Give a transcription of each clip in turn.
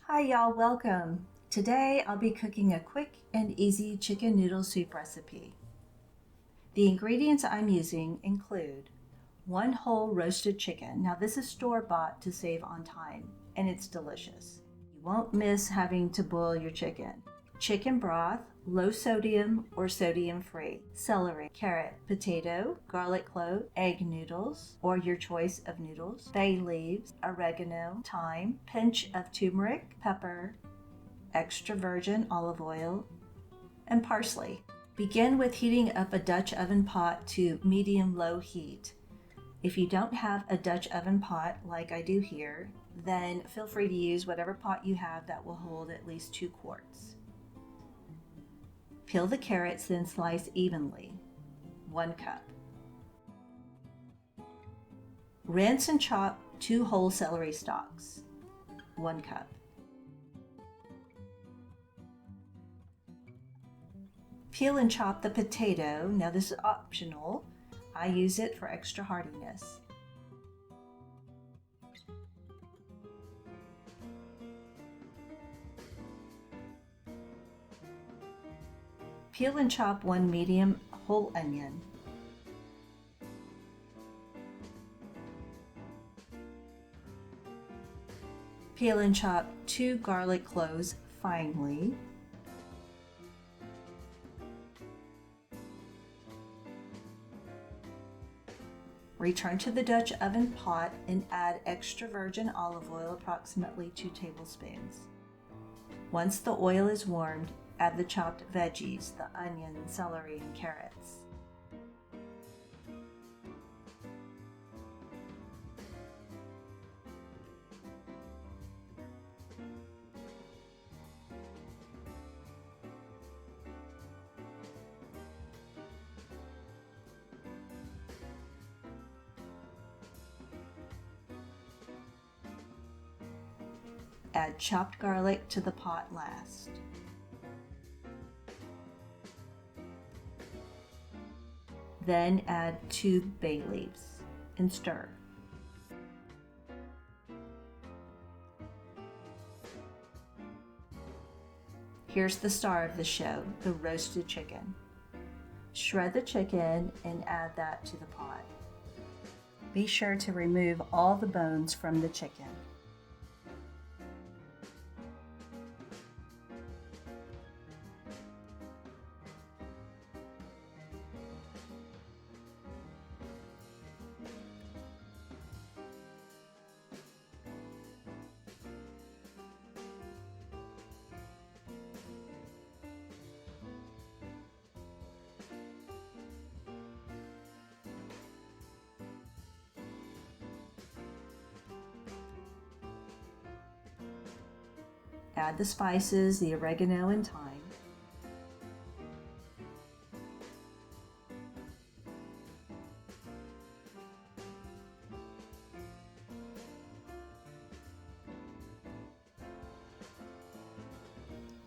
Hi y'all, welcome. Today I'll be cooking a quick and easy chicken noodle soup recipe. The ingredients I'm using include one whole roasted chicken. Now this is store-bought to save on time, and it's delicious. You won't miss having to boil your chicken. Chicken broth, low sodium or sodium free, celery, carrot, potato, garlic clove, egg noodles, or your choice of noodles, bay leaves, oregano, thyme, pinch of turmeric, pepper, extra virgin olive oil, and parsley. Begin with heating up a Dutch oven pot to medium-low heat. If you don't have a Dutch oven pot like I do here, then feel free to use whatever pot you have that will hold at least 2 quarts. Peel the carrots, then slice evenly, 1 cup. Rinse and chop 2 whole celery stalks, 1 cup. Peel and chop the potato. Now this is optional. I use it for extra hardiness. Peel and chop 1 medium whole onion. Peel and chop 2 garlic cloves finely. Return to the Dutch oven pot and add extra virgin olive oil, approximately 2 tablespoons. Once the oil is warmed, add the chopped veggies, the onion, celery, and carrots. Add chopped garlic to the pot last. Then add 2 bay leaves and stir. Here's the star of the show, the roasted chicken. Shred the chicken and add that to the pot. Be sure to remove all the bones from the chicken. Add the spices, the oregano and thyme.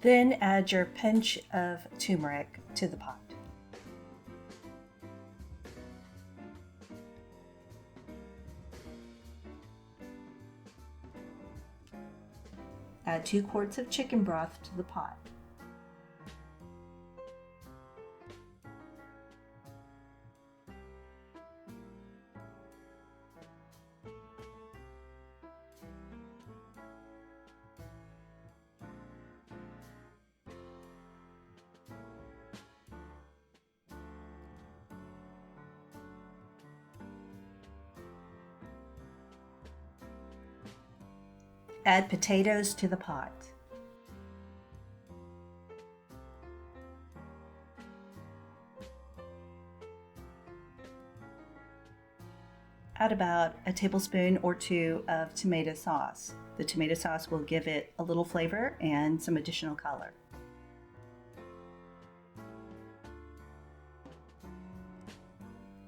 Then add your pinch of turmeric to the pot. Add 2 quarts of chicken broth to the pot. Add potatoes to the pot. Add about a tablespoon or 2 of tomato sauce. The tomato sauce will give it a little flavor and some additional color.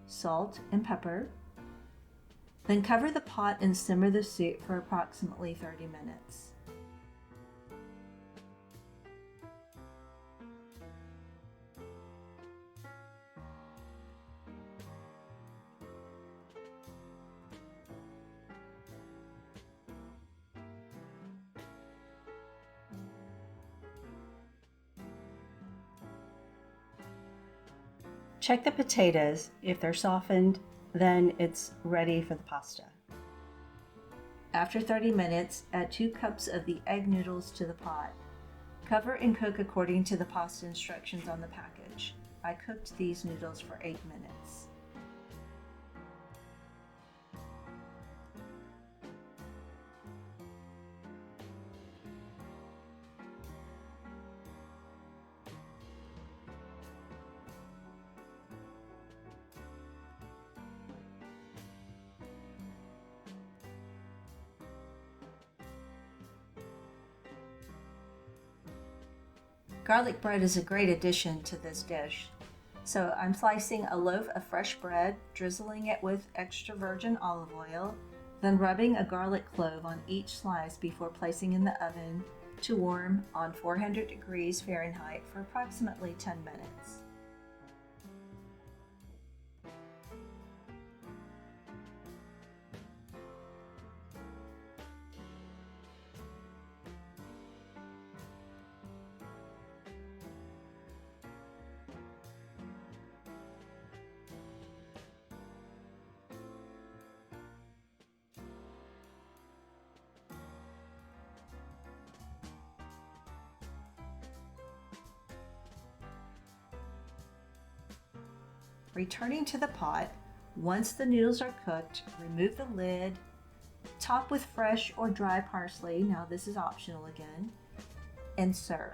Salt and pepper. Then cover the pot and simmer the soup for approximately 30 minutes. Check the potatoes. If they're softened, then it's ready for the pasta. After 30 minutes, add 2 cups of the egg noodles to the pot. Cover and cook according to the pasta instructions on the package. I cooked these noodles for 8 minutes. Garlic bread is a great addition to this dish. So I'm slicing a loaf of fresh bread, drizzling it with extra virgin olive oil, then rubbing a garlic clove on each slice before placing in the oven to warm on 400 degrees Fahrenheit for approximately 10 minutes. Returning to the pot, once the noodles are cooked, remove the lid, top with fresh or dry parsley, now this is optional again, and serve.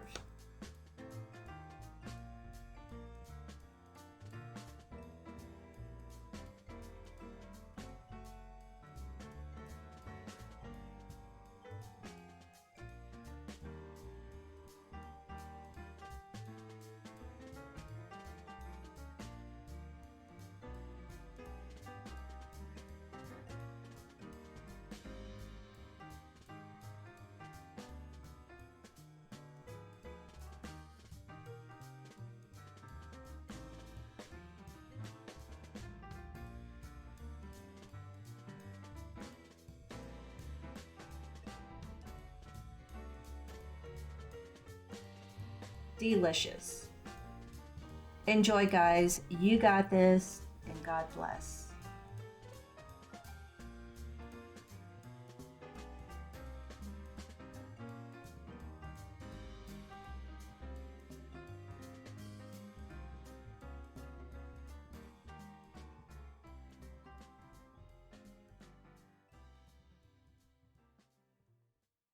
Delicious. Enjoy, guys. You got this, and God bless.